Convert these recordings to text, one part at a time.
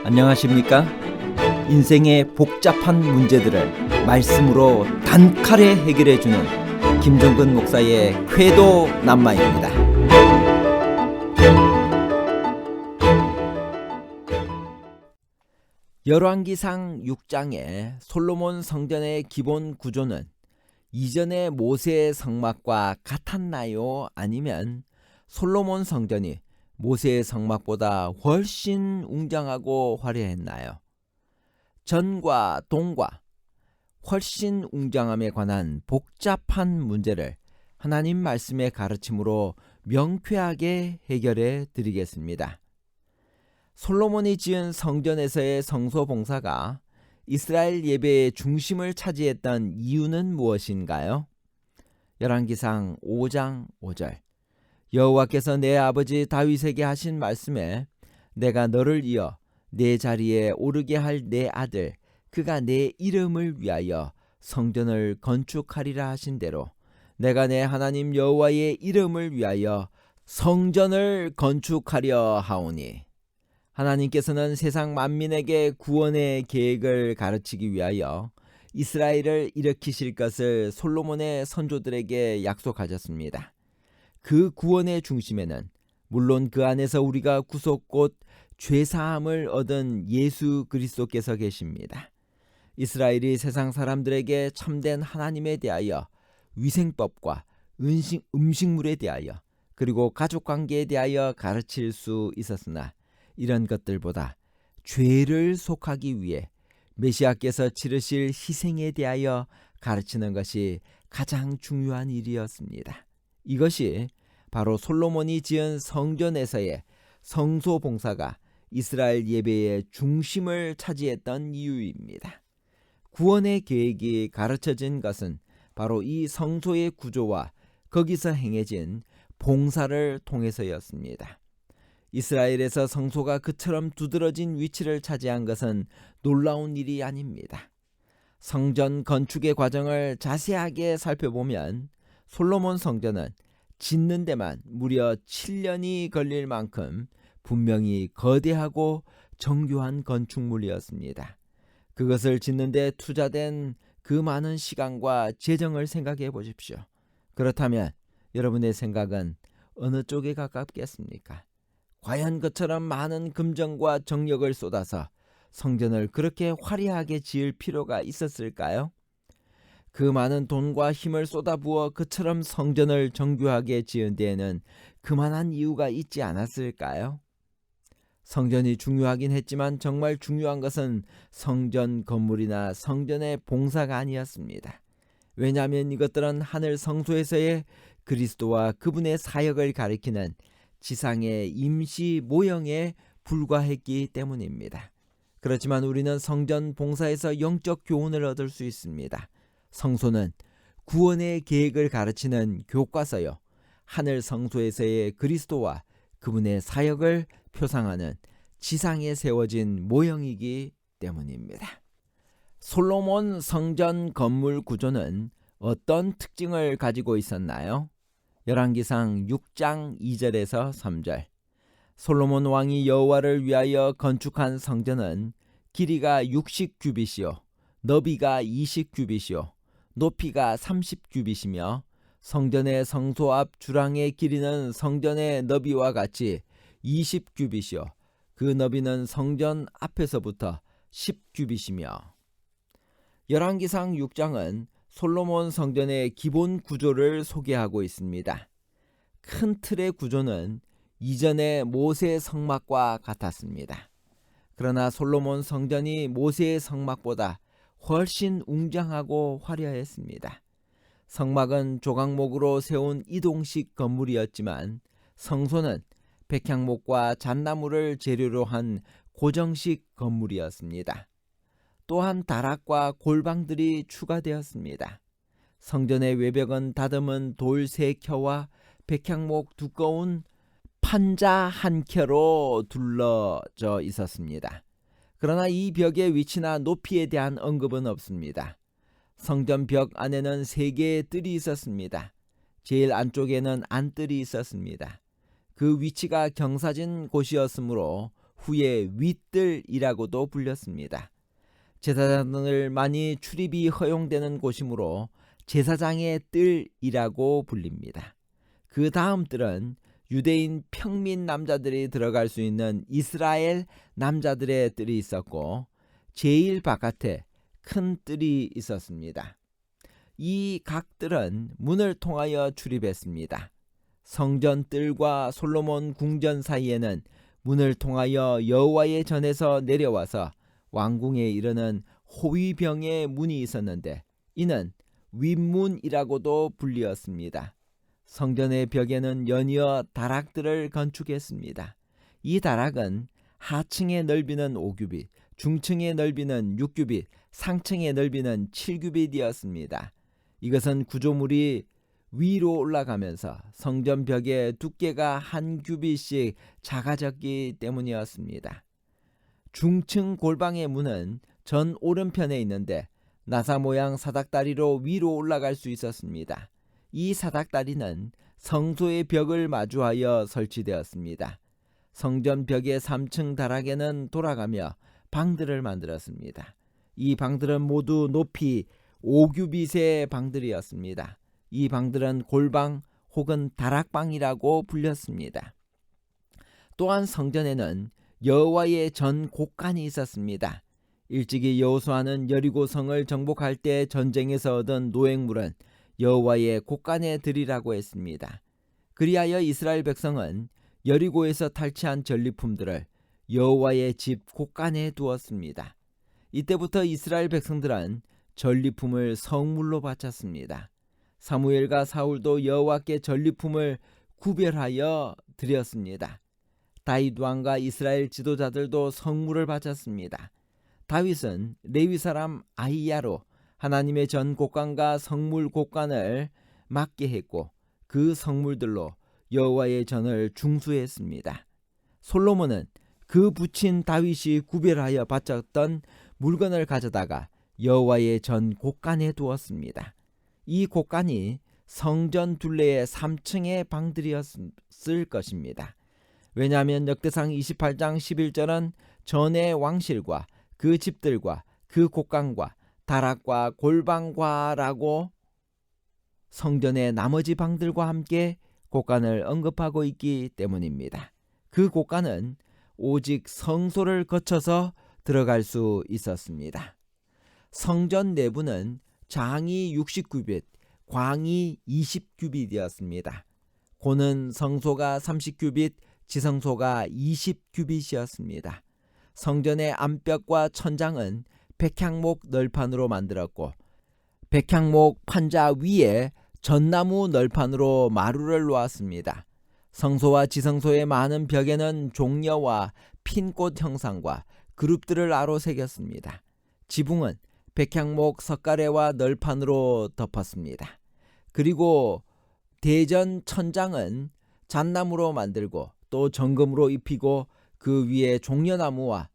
안녕하십니까? 인생의 복잡한 문제들을 말씀으로 단칼에 해결해주는 김종근 목사의 쾌도 남마입니다. 열왕기상 6장의 솔로몬 성전의 기본 구조는 이전의 모세의 성막과 같았나요? 아니면 솔로몬 성전이 모세의 성막보다 훨씬 웅장하고 화려했나요? 전과 동과 훨씬 웅장함에 관한 복잡한 문제를 하나님 말씀의 가르침으로 명쾌하게 해결해 드리겠습니다. 솔로몬이 지은 성전에서의 성소 봉사가 이스라엘 예배의 중심을 차지했던 이유는 무엇인가요? 열왕기상 5장 5절 여호와께서 내 아버지 다윗에게 하신 말씀에 내가 너를 이어 내 자리에 오르게 할 내 아들 그가 내 이름을 위하여 성전을 건축하리라 하신 대로 내가 내 하나님 여호와의 이름을 위하여 성전을 건축하려 하오니. 하나님께서는 세상 만민에게 구원의 계획을 가르치기 위하여 이스라엘을 일으키실 것을 솔로몬의 선조들에게 약속하셨습니다. 그 구원의 중심에는 물론 그 안에서 우리가 구속 곧 죄사함을 얻은 예수 그리스도께서 계십니다. 이스라엘이 세상 사람들에게 참된 하나님에 대하여 위생법과 음식물에 대하여 그리고 가족관계에 대하여 가르칠 수 있었으나 이런 것들보다 죄를 속하기 위해 메시아께서 치르실 희생에 대하여 가르치는 것이 가장 중요한 일이었습니다. 이것이 바로 솔로몬이 지은 성전에서의 성소 봉사가 이스라엘 예배의 중심을 차지했던 이유입니다. 구원의 계획이 가르쳐진 것은 바로 이 성소의 구조와 거기서 행해진 봉사를 통해서였습니다. 이스라엘에서 성소가 그처럼 두드러진 위치를 차지한 것은 놀라운 일이 아닙니다. 성전 건축의 과정을 자세하게 살펴보면 솔로몬 성전은 짓는 데만 무려 7년이 걸릴 만큼 분명히 거대하고 정교한 건축물이었습니다. 그것을 짓는 데 투자된 그 많은 시간과 재정을 생각해 보십시오. 그렇다면 여러분의 생각은 어느 쪽에 가깝겠습니까? 과연 그처럼 많은 금전과 정력을 쏟아서 성전을 그렇게 화려하게 지을 필요가 있었을까요? 그 많은 돈과 힘을 쏟아부어 그처럼 성전을 정교하게 지은 데에는 그만한 이유가 있지 않았을까요? 성전이 중요하긴 했지만 정말 중요한 것은 성전 건물이나 성전의 봉사가 아니었습니다. 왜냐하면 이것들은 하늘 성소에서의 그리스도와 그분의 사역을 가리키는 지상의 임시 모형에 불과했기 때문입니다. 그렇지만 우리는 성전 봉사에서 영적 교훈을 얻을 수 있습니다. 성소는 구원의 계획을 가르치는 교과서요, 하늘 성소에서의 그리스도와 그분의 사역을 표상하는 지상에 세워진 모형이기 때문입니다. 솔로몬 성전 건물 구조는 어떤 특징을 가지고 있었나요? 열왕기상 6장 2절에서 3절 솔로몬 왕이 여호와를 위하여 건축한 성전은 길이가 60규빗이요 너비가 20규빗이요 높이가 30규빗이며 성전의 성소 앞 주랑의 길이는 성전의 너비와 같이 20규빗이요 그 너비는 성전 앞에서부터 10규빗이며. 열왕기상 6장은 솔로몬 성전의 기본 구조를 소개하고 있습니다. 큰 틀의 구조는 이전의 모세 성막과 같았습니다. 그러나 솔로몬 성전이 모세의 성막보다 훨씬 웅장하고 화려했습니다. 성막은 조각목으로 세운 이동식 건물이었지만 성소는 백향목과 잣나무를 재료로 한 고정식 건물이었습니다. 또한 다락과 골방들이 추가되었습니다. 성전의 외벽은 다듬은 돌 3켜와 백향목 두꺼운 판자 한 켜로 둘러져 있었습니다. 그러나 이 벽의 위치나 높이에 대한 언급은 없습니다. 성전 벽 안에는 3개의 뜰이 있었습니다. 제일 안쪽에는 안뜰이 있었습니다. 그 위치가 경사진 곳이었으므로 후에 윗뜰이라고도 불렸습니다. 제사장들 많이 출입이 허용되는 곳이므로 제사장의 뜰이라고 불립니다. 그 다음 뜰은 유대인 평민 남자들이 들어갈 수 있는 이스라엘 남자들의 뜰이 있었고, 제일 바깥에 큰 뜰이 있었습니다. 이 각 뜰은 문을 통하여 출입했습니다. 성전 뜰과 솔로몬 궁전 사이에는 문을 통하여 여호와의 전에서 내려와서 왕궁에 이르는 호위병의 문이 있었는데, 이는 윗문이라고도 불리었습니다. 성전의 벽에는 연이어 다락들을 건축했습니다. 이 다락은 하층의 넓이는 5규빗, 중층의 넓이는 6규빗, 상층의 넓이는 7규빗이었습니다. 이것은 구조물이 위로 올라가면서 성전 벽의 두께가 한 규빗씩 작아졌기 때문이었습니다. 중층 골방의 문은 전 오른편에 있는데 나사 모양 사닥다리로 위로 올라갈 수 있었습니다. 이 사닥다리는 성소의 벽을 마주하여 설치되었습니다. 성전 벽의 3층 다락에는 돌아가며 방들을 만들었습니다. 이 방들은 모두 높이 5규빗의 방들이었습니다. 이 방들은 골방 혹은 다락방이라고 불렸습니다. 또한 성전에는 여호와의 전 곳간이 있었습니다. 일찍이 여호수아는 여리고성을 정복할 때 전쟁에서 얻은 노획물은 여호와의 곳간에 드리라고 했습니다. 그리하여 이스라엘 백성은 여리고에서 탈취한 전리품들을 여호와의 집 곳간에 두었습니다. 이때부터 이스라엘 백성들은 전리품을 성물로 바쳤습니다. 사무엘과 사울도 여호와께 전리품을 구별하여 드렸습니다. 다윗 왕과 이스라엘 지도자들도 성물을 바쳤습니다. 다윗은 레위 사람 아히야로 하나님의 전 곳간과 성물 곳간을 맡게 했고, 그 성물들로 여호와의 전을 중수했습니다. 솔로몬은 그 부친 다윗이 구별하여 바쳤던 물건을 가져다가 여호와의 전 곳간에 두었습니다. 이 곳간이 성전 둘레의 3층의 방들이었을 것입니다. 왜냐하면 역대상 28장 11절은 전의 왕실과 그 집들과 그 곳간과 다락과 골방과라고 성전의 나머지 방들과 함께 곳간을 언급하고 있기 때문입니다. 그 곳간은 오직 성소를 거쳐서 들어갈 수 있었습니다. 성전 내부는 장이 60규빗, 광이 20규빗이었습니다. 고는 성소가 30규빗, 지성소가 20규빗이었습니다. 성전의 안벽과 천장은 백향목 널판으로 만들었고, 백향목 판자 위에 전나무 널판으로 마루를 놓았습니다. 성소와 지성소의 많은 벽에는 종려와 핀꽃 형상과 그룹들을 아로 새겼습니다. 지붕은 백향목 석가래와 널판으로 덮었습니다. 그리고 대전 천장은 잣나무로 만들고 또 정금으로 입히고 그 위에 종려나무와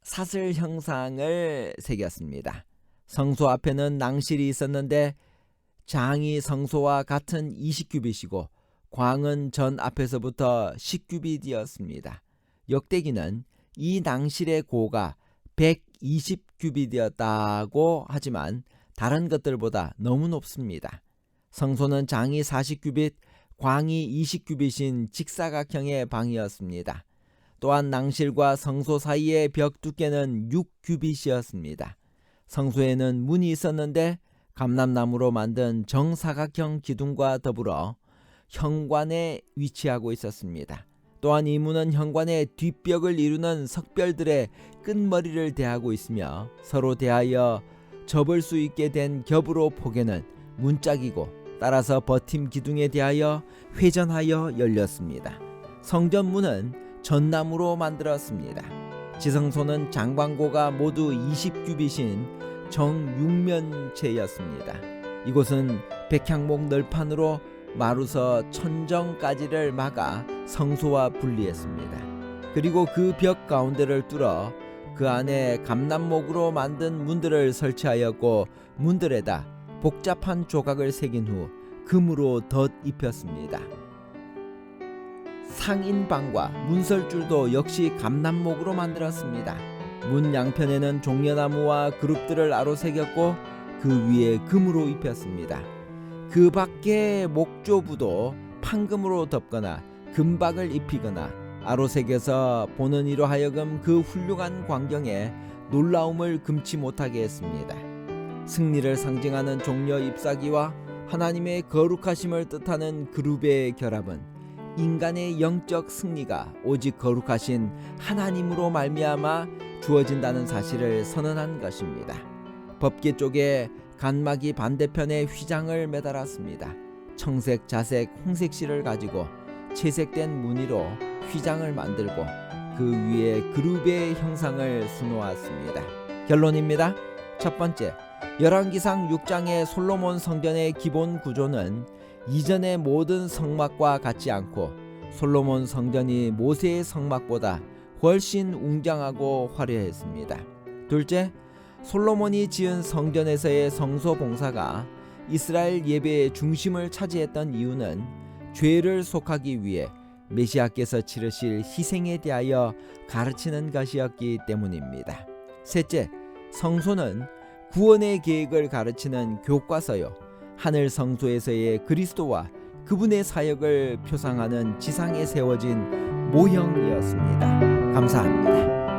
사슬 형상을 새겼습니다. 성소 앞에는 낭실이 있었는데 장이 성소와 같은 20규빗이고 광은 전 앞에서부터 10규빗이었습니다. 역대기는 이 낭실의 고가 120규빗이었다고 하지만 다른 것들보다 너무 높습니다. 성소는 장이 40규빗, 광이 20규빗인 직사각형의 방이었습니다. 또한 낭실과 성소 사이의 벽 두께는 6규빗이었습니다. 성소에는 문이 있었는데 감람나무로 만든 정사각형 기둥과 더불어 현관에 위치하고 있었습니다. 또한 이 문은 현관의 뒷벽을 이루는 석별들의 끝머리를 대하고 있으며 서로 대하여 접을 수 있게 된 겹으로 포개는 문짝이고, 따라서 버팀 기둥에 대하여 회전하여 열렸습니다. 성전 문은 전나무로 만들었습니다. 지성소는 장광고가 모두 20규빗인 정육면체였습니다. 이곳은 백향목 널판으로 마루서 천정까지를 막아 성소와 분리했습니다. 그리고 그 벽 가운데를 뚫어 그 안에 감람목으로 만든 문들을 설치하였고, 문들에다 복잡한 조각을 새긴 후 금으로 덧입혔습니다. 상인방과 문설줄도 역시 감남목으로 만들었습니다. 문 양편에는 종려나무와 그룹들을 아로새겼고 그 위에 금으로 입혔습니다. 그 밖에 목조부도 판금으로 덮거나 금박을 입히거나 아로새겨서 보는 이로 하여금 그 훌륭한 광경에 놀라움을 금치 못하게 했습니다. 승리를 상징하는 종려 잎사귀와 하나님의 거룩하심을 뜻하는 그룹의 결합은 인간의 영적 승리가 오직 거룩하신 하나님으로 말미암아 주어진다는 사실을 선언한 것입니다. 법계 쪽에 간막이 반대편에 휘장을 매달았습니다. 청색, 자색, 홍색 실을 가지고 채색된 무늬로 휘장을 만들고 그 위에 그룹의 형상을 수놓았습니다. 결론입니다. 첫 번째, 열왕기상 6장의 솔로몬 성전의 기본 구조는 이전의 모든 성막과 같지 않고 솔로몬 성전이 모세의 성막보다 훨씬 웅장하고 화려했습니다. 둘째, 솔로몬이 지은 성전에서의 성소 봉사가 이스라엘 예배의 중심을 차지했던 이유는 죄를 속하기 위해 메시아께서 치르실 희생에 대하여 가르치는 것이었기 때문입니다. 셋째, 성소는 구원의 계획을 가르치는 교과서요, 하늘 성소에서의 그리스도와 그분의 사역을 표상하는 지상에 세워진 모형이었습니다. 감사합니다.